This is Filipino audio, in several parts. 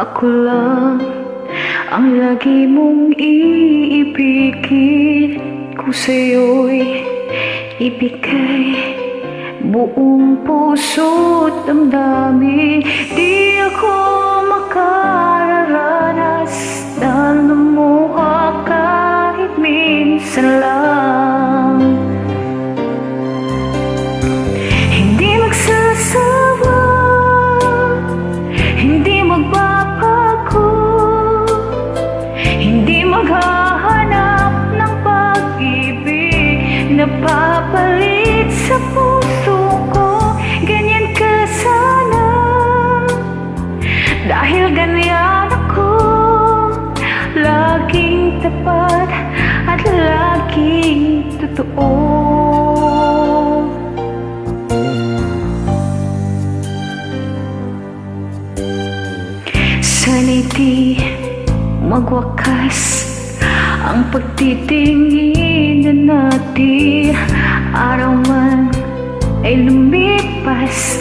Ako lang ang lagi mong iibigin. Kung sa'yo'y ibigay buong puso't damdamin, di ako makararanas na lumuha kahit minsan lang. Hindi magsasawa, hindi magbabago, hindi maghahanap ng pag-ibig na papalit sa puso ko. Ganyan ka sana, dahil ganyan ako, laging tapat at laging totoo. Sana'y di magwakas ang pagtitingin natin. Araw man ay lumipas,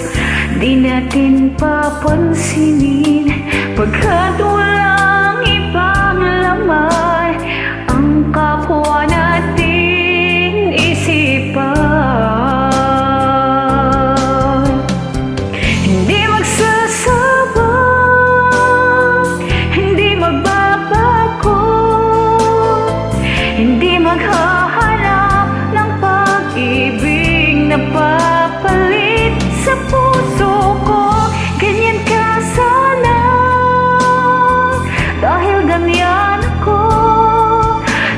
di natin papansinin, pagkat walang ibang laman ang kapwa natin isipan. Hindi magsasawa, hindi magbabago, hindi maghahanap ng pag-ibig na papalit sa puso ko. Ganyan ka sana, dahil ganyan ako,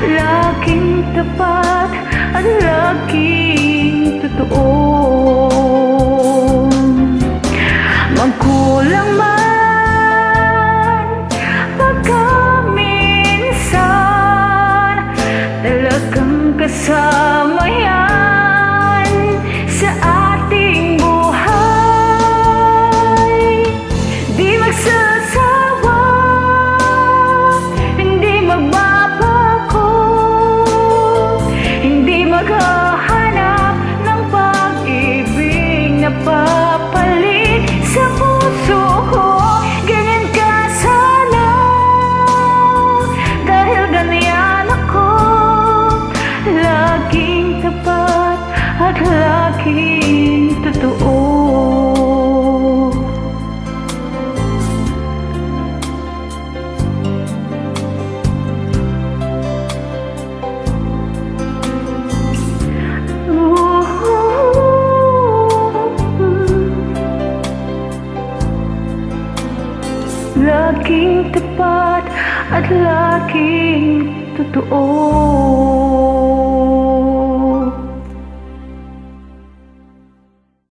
laging tapat at laging totoo. Magkulang man pagka minsan, talagang kasama yan sa ating buhay. Di magsasawa, hindi magbabago, hindi maghahanap ng pag-ibig na papalit sa puso ko. Ganyan ka sana, dahil ganyan ako, laging tapat at laging totoo. Laging tapat at laging totoo.